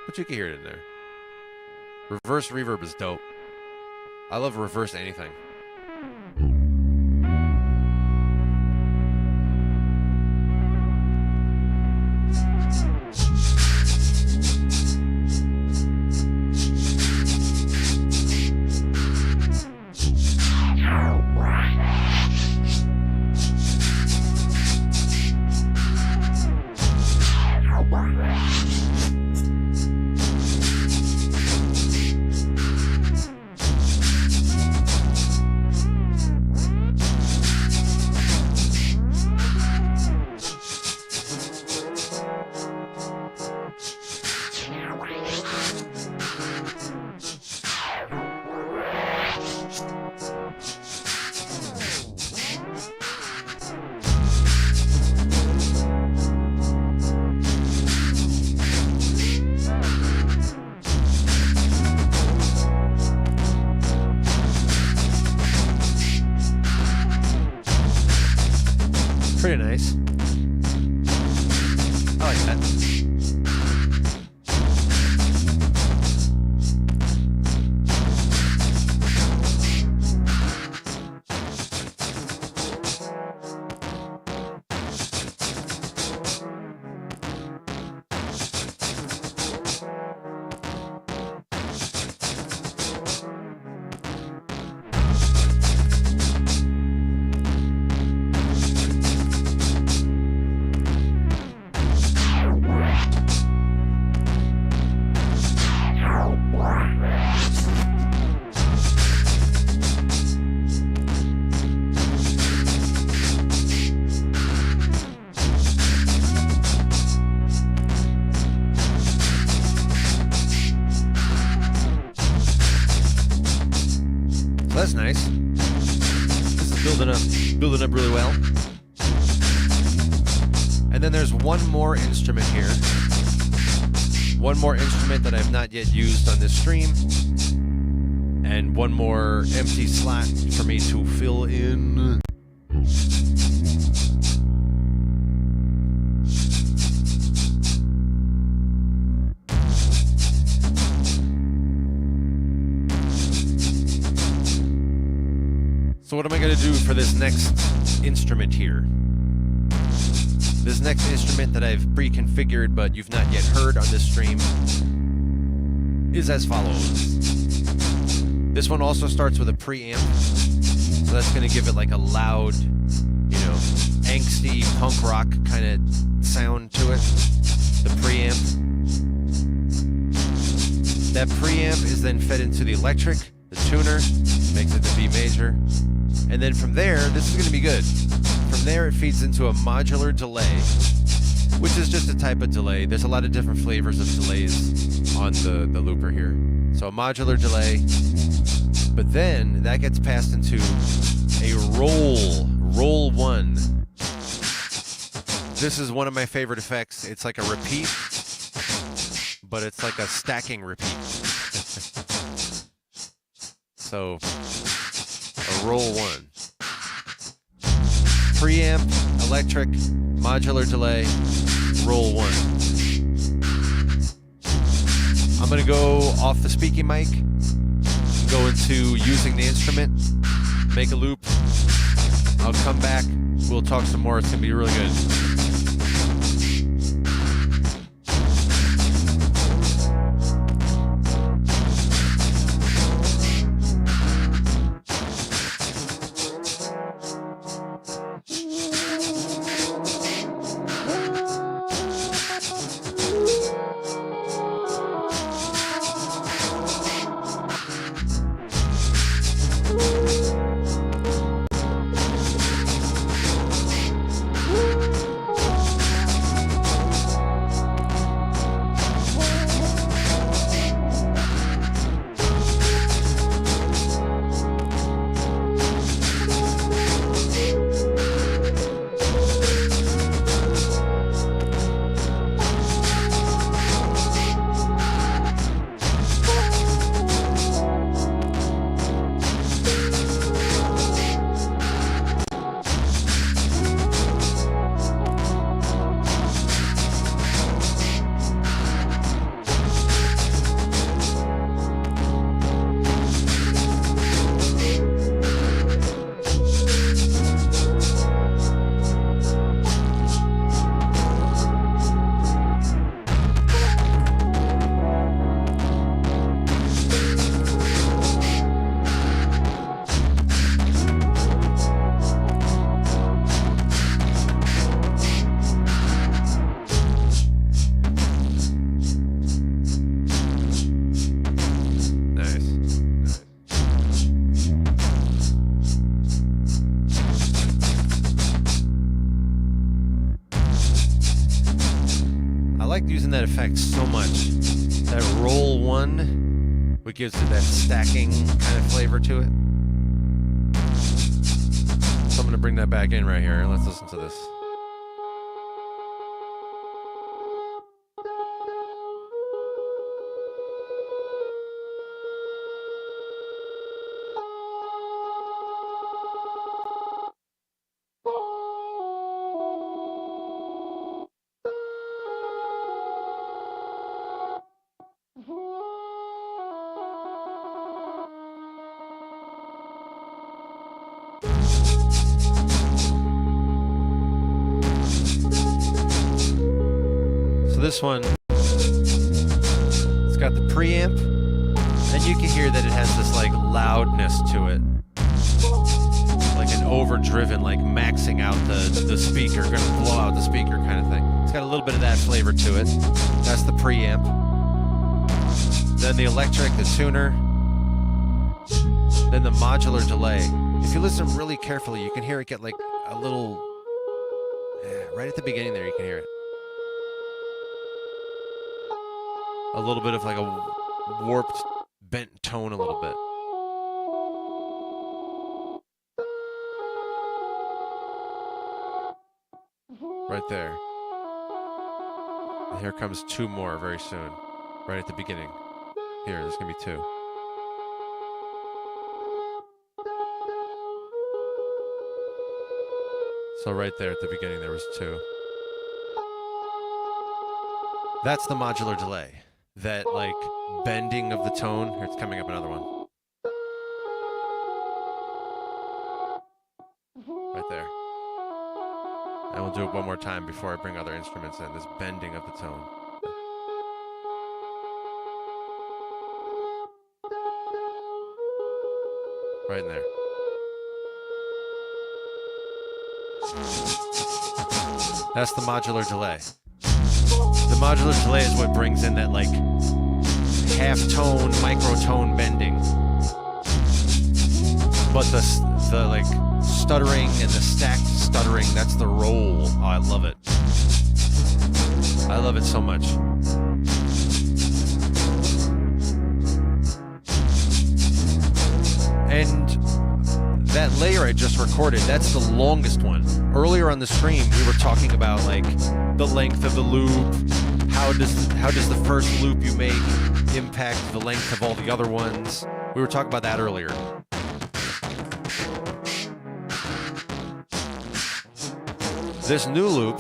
but you can hear it in there. Reverse reverb is dope. I love reverse anything. Pretty nice. I like that. That's nice. This is building up really well. And then there's one more instrument here. One more instrument that I've not yet used on this stream. And one more empty slot for me to fill in. So what am I going to do for this next instrument here? This next instrument that I've pre-configured but you've not yet heard on this stream is as follows. This one also starts with a preamp, so that's going to give it like a loud, you know, angsty punk rock kind of sound to it. The preamp. That preamp is then fed into the electric, the tuner, makes it the B major. And then from there, this is going to be good. From there, it feeds into a modular delay, which is just a type of delay. There's a lot of different flavors of delays on the looper here. So a modular delay, but then that gets passed into a roll one. This is one of my favorite effects. It's like a repeat, but it's like a stacking repeat. So a roll 1. Preamp, electric, modular delay, roll 1. I'm going to go off the speaking mic, go into using the instrument, make a loop. I'll come back. We'll talk some more. It's going to be really good. Using that effect so much. That roll 1, what gives it that stacking kind of flavor to it. So I'm going to bring that back in right here. Let's listen to this. This one, it's got the preamp, and you can hear that it has this like loudness to it, like an overdriven, like maxing out the speaker, gonna blow out the speaker kind of thing. It's got a little bit of that flavor to it. That's the preamp. Then the electric, the tuner, then the modular delay. If you listen really carefully, you can hear it get like a little, right at the beginning there, you can hear it. A little bit of like a warped, bent tone a little bit. Right there. And here comes 2 more very soon. Right at the beginning. Here, there's going to be 2. So right there at the beginning there was 2. That's the modular delay. That like bending of the tone. Here, it's coming up another one. Right there. And we'll do it one more time before I bring other instruments in. This bending of the tone. Right in there. That's the modular delay. The modular delay is what brings in that like half-tone, microtone bending. But the like stuttering and the stacked stuttering, that's the roll. Oh, I love it. I love it so much. And that layer I just recorded, that's the longest one. Earlier on the stream, we were talking about like the length of the loop. How does the first loop you make impact the length of all the other ones? We were talking about that earlier. This new loop,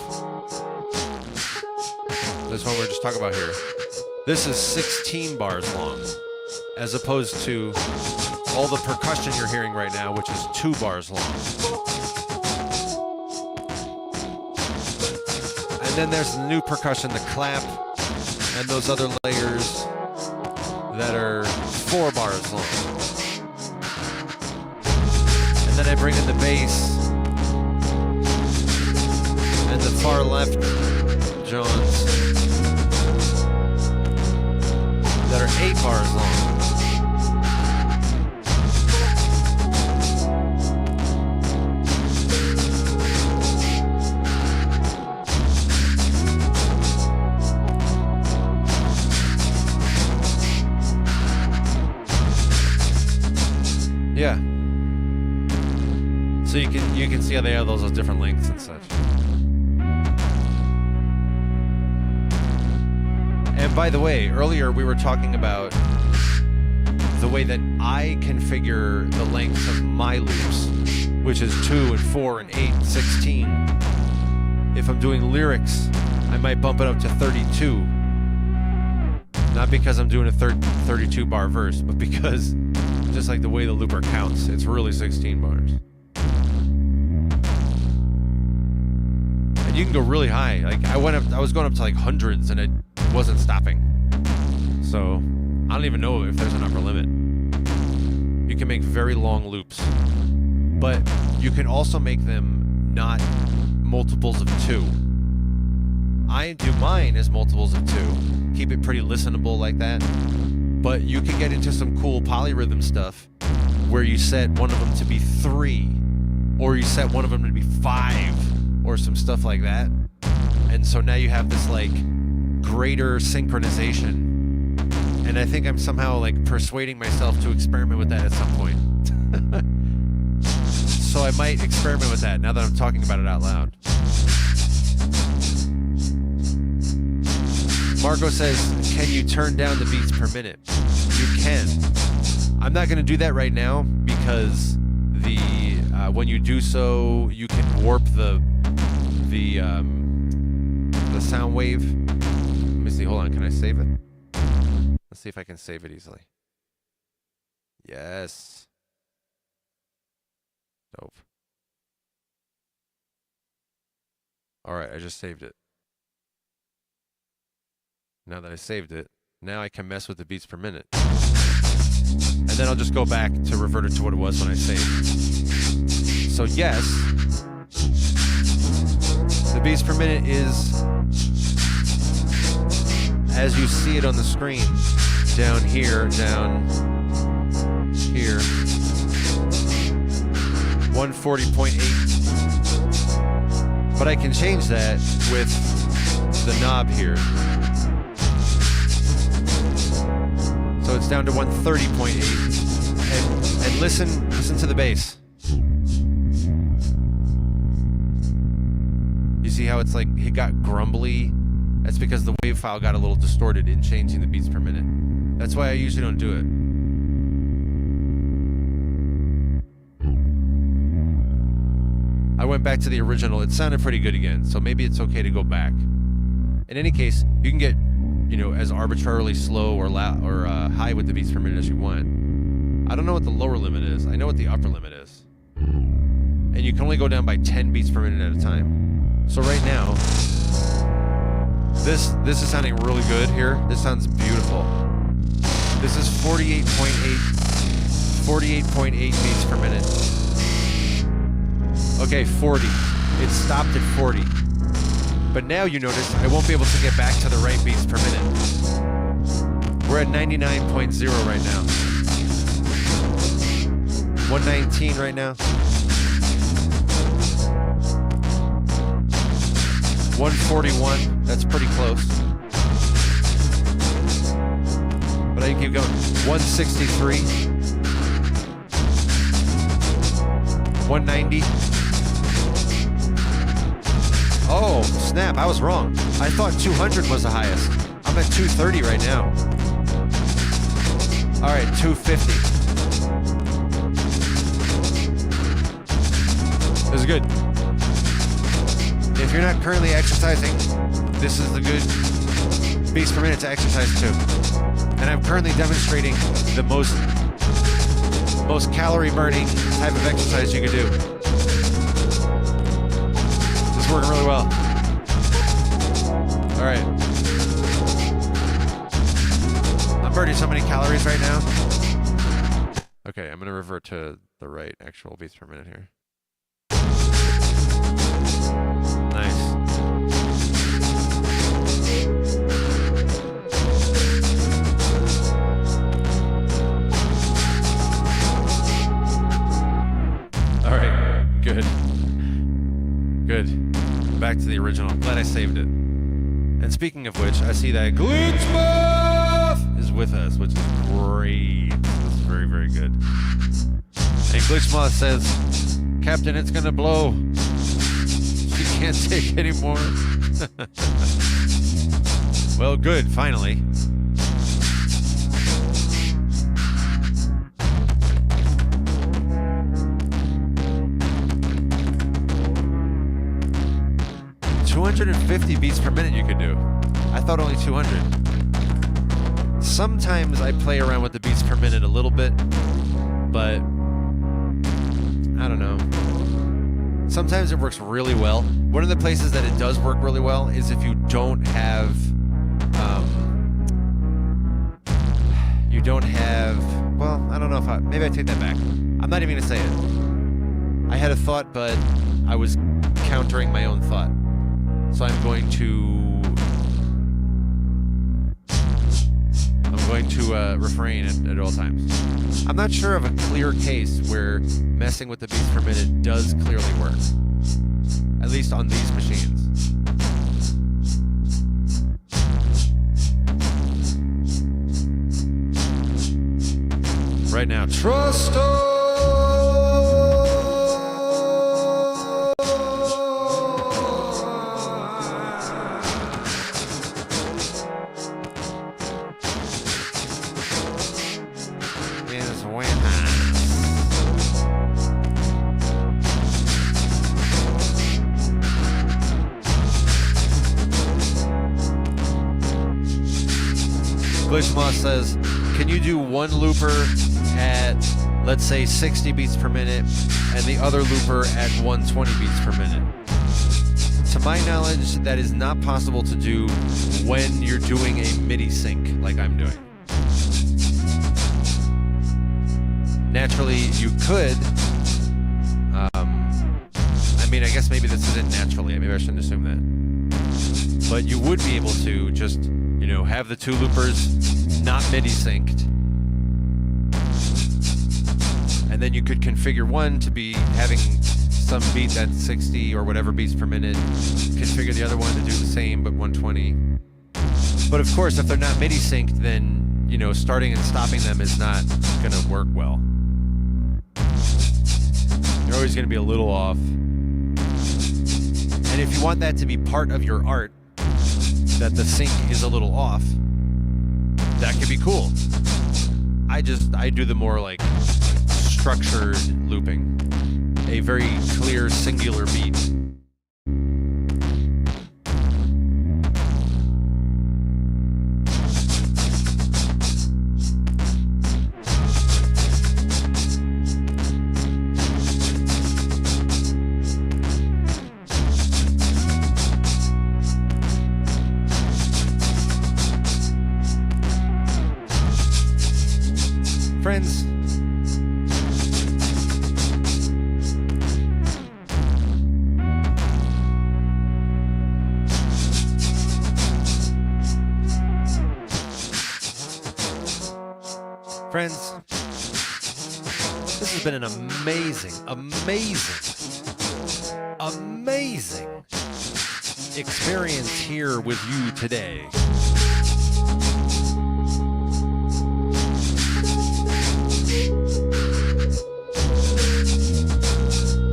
this one we're just talking about here, this is 16 bars long, as opposed to all the percussion you're hearing right now, which is 2 bars long. And then there's the new percussion, the clap, and those other layers that are 4 bars long. And then I bring in the bass and the far left Johns that are 8 bars long. Yeah. So you can see how they have those different lengths and such. And by the way, earlier we were talking about the way that I configure the lengths of my loops, which is 2 and 4 and 8 and 16. If I'm doing lyrics, I might bump it up to 32. Not because I'm doing a 32 bar verse, but because just like the way the looper counts, it's really 16 bars. And you can go really high. Like I was going up to like hundreds and it wasn't stopping. So I don't even know if there's an upper limit. You can make very long loops, but you can also make them not multiples of 2. I do mine as multiples of 2. Keep it pretty listenable like that. But you can get into some cool polyrhythm stuff where you set one of them to be 3, or you set one of them to be 5, or some stuff like that. And so now you have this like greater synchronization. And I think I'm somehow like persuading myself to experiment with that at some point. So I might experiment with that now that I'm talking about it out loud. Marco says, can you turn down the beats per minute? You can. I'm not going to do that right now because when you do so, you can warp the sound wave. Let me see. Hold on. Can I save it? Let's see if I can save it easily. Yes. Dope. All right. I just saved it. Now that I saved it, now I can mess with the beats per minute. And then I'll just go back to revert it to what it was when I saved. So yes, the beats per minute is, as you see it on the screen, down here, 140.8. But I can change that with the knob here. So it's down to 130.8. And listen to the bass. You see how it's like it got grumbly? That's because the wave file got a little distorted in changing the beats per minute. That's why I usually don't do it. I went back to the original. It sounded pretty good again, so maybe it's okay to go back. In any case, you can get, as arbitrarily slow or loud or high with the beats per minute as you want. I don't know what the lower limit is. I know what the upper limit is. And you can only go down by 10 beats per minute at a time. So right now, this is sounding really good here. This sounds beautiful. This is 48.8 beats per minute. Okay, 40. It stopped at 40. But now you notice I won't be able to get back to the right beats per minute. We're at 99.0 right now. 119 right now. 141, that's pretty close. But I can keep going. 163. 190. Oh, snap, I was wrong. I thought 200 was the highest. I'm at 230 right now. All right, 250. This is good. If you're not currently exercising, this is the good beats per minute to exercise to. And I'm currently demonstrating the most calorie burning type of exercise you can do. This is working really well. All right. I'm burning so many calories right now. Okay, I'm going to revert to the right actual beats per minute here. Nice. All right, good. Good. Back to the original. Glad I saved it. And speaking of which, I see that Glitchmuff is with us, which is great. This is very, very good. And Glitchmuff says, Captain, it's gonna blow. She can't take anymore. Well, good, finally. $250 beats per minute you could do. I thought only 200. Sometimes I play around with the beats per minute a little bit, but I don't know. Sometimes it works really well. One of the places that it does work really well is if you don't have, well, I don't know if maybe I take that back. I'm not even gonna say it. I had a thought, but I was countering my own thought. So I'm going to refrain at all times. I'm not sure of a clear case where messing with the beats per minute does clearly work. At least on these machines. Right now, trust us. Glitchmoss says, can you do one looper at, let's say, 60 beats per minute and the other looper at 120 beats per minute? To my knowledge, that is not possible to do when you're doing a MIDI sync like I'm doing. Naturally, you could. I mean, I guess maybe this isn't naturally. Maybe I shouldn't assume that. But you would be able to just, you know, have the two loopers not MIDI synced. And then you could configure one to be having some beat at 60 or whatever beats per minute. Configure the other one to do the same, but 120. But of course, if they're not MIDI synced, then, you know, starting and stopping them is not going to work well. You're always going to be a little off. And if you want that to be part of your art, that the sync is a little off, that could be cool. I do the more like structured looping, a very clear singular beat. Friends, this has been an amazing experience here with you today.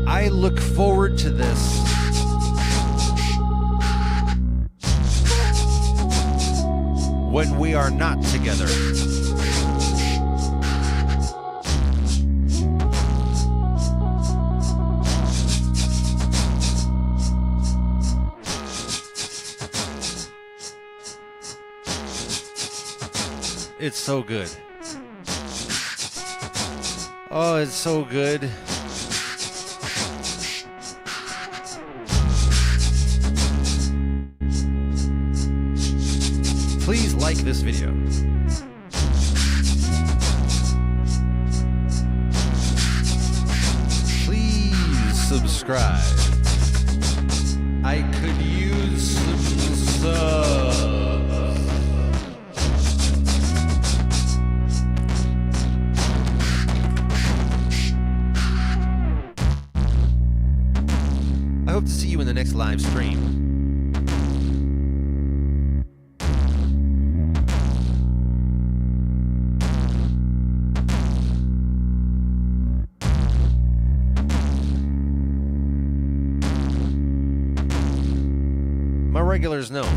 I look forward to this when we are not together. It's so good. Oh, it's so good. Please like this video. Please subscribe. I could use some subs. I hope to see you in the next live stream. My regulars know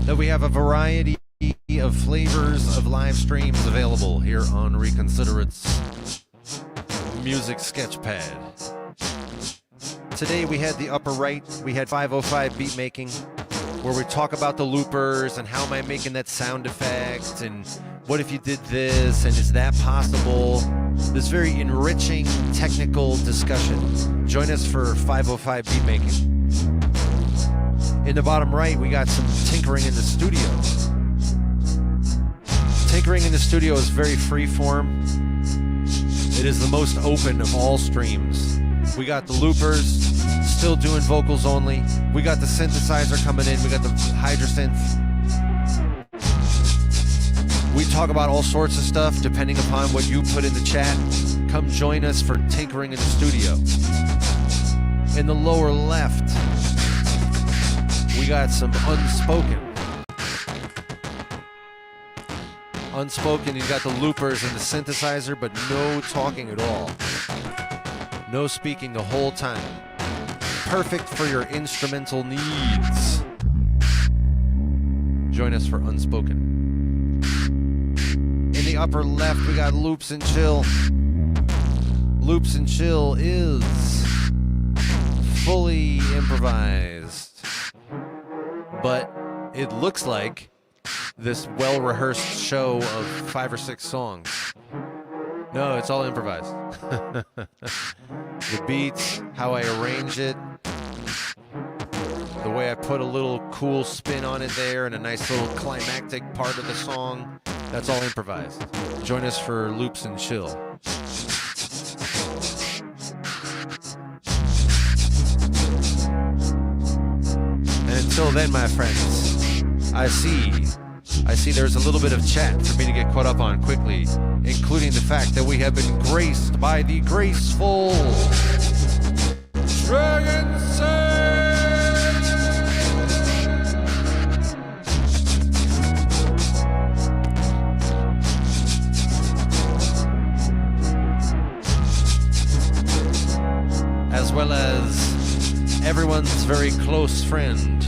that we have a variety of flavors of live streams available here on Reconsiderate's Music Sketchpad. Today we had the upper right, we had 505 Beatmaking, where we talk about the loopers and how am I making that sound effect and what if you did this and is that possible? This very enriching technical discussion. Join us for 505 Beatmaking. In the bottom right, we got some tinkering in the studio. Tinkering in the studio is very free form. It is the most open of all streams. We got the loopers, still doing vocals only. We got the synthesizer coming in. We got the Hydrosynth. We talk about all sorts of stuff depending upon what you put in the chat. Come join us for tinkering in the studio. In the lower left, we got some unspoken. Unspoken, you got the loopers and the synthesizer, but no talking at all. No speaking the whole time. Perfect for your instrumental needs. Join us for unspoken. In the upper left, we got Loops and Chill. Loops and Chill is fully improvised. But it looks like this well-rehearsed show of 5 or 6 songs. No, it's all improvised. The beats, how I arrange it, the way I put a little cool spin on it there and a nice little climactic part of the song, that's all improvised. Join us for Loops and Chill. And until then, my friends, I see there's a little bit of chat for me to get caught up on quickly, including the fact that we have been graced by the graceful Dragon as well as everyone's very close friend,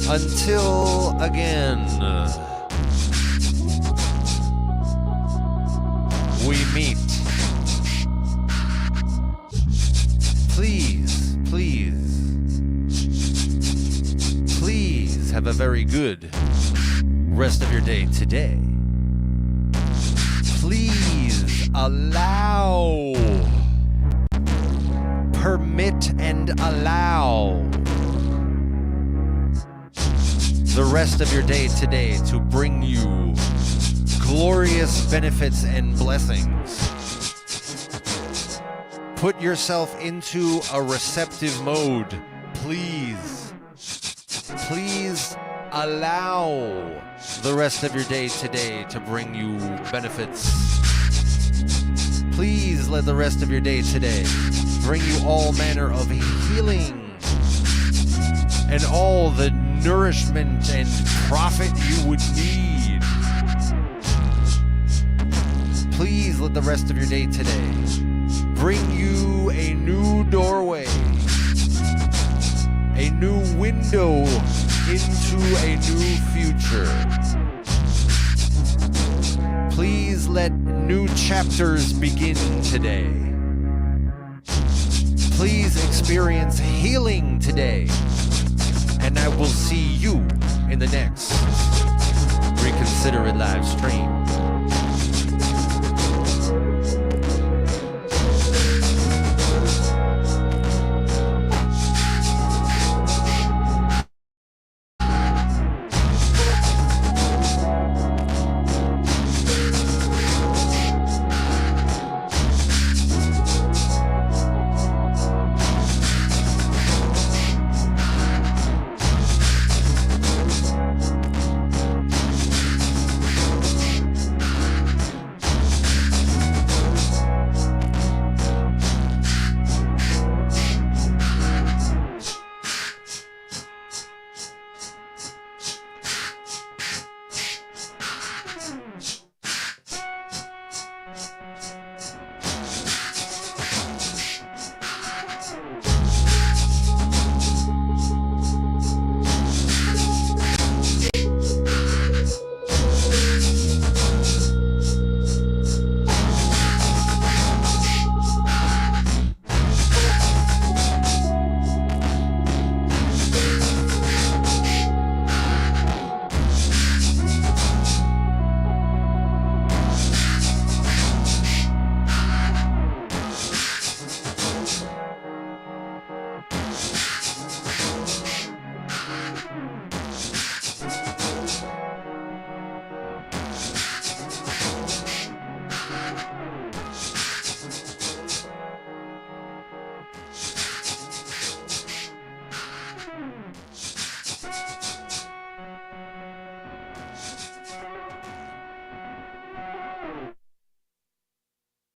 until again, we meet. Please have a very good rest of your day today. Please permit and allow the rest of your day today to bring you glorious benefits and blessings. Put yourself into a receptive mode. Please allow the rest of your day today to bring you benefits. Please let the rest of your day today bring you all manner of healing and all the nourishment and profit you would need. Please let the rest of your day today bring you new doorway, a new window into a new future. Please let new chapters begin today. Please experience healing today. And I will see you in the next Reconsider It live stream.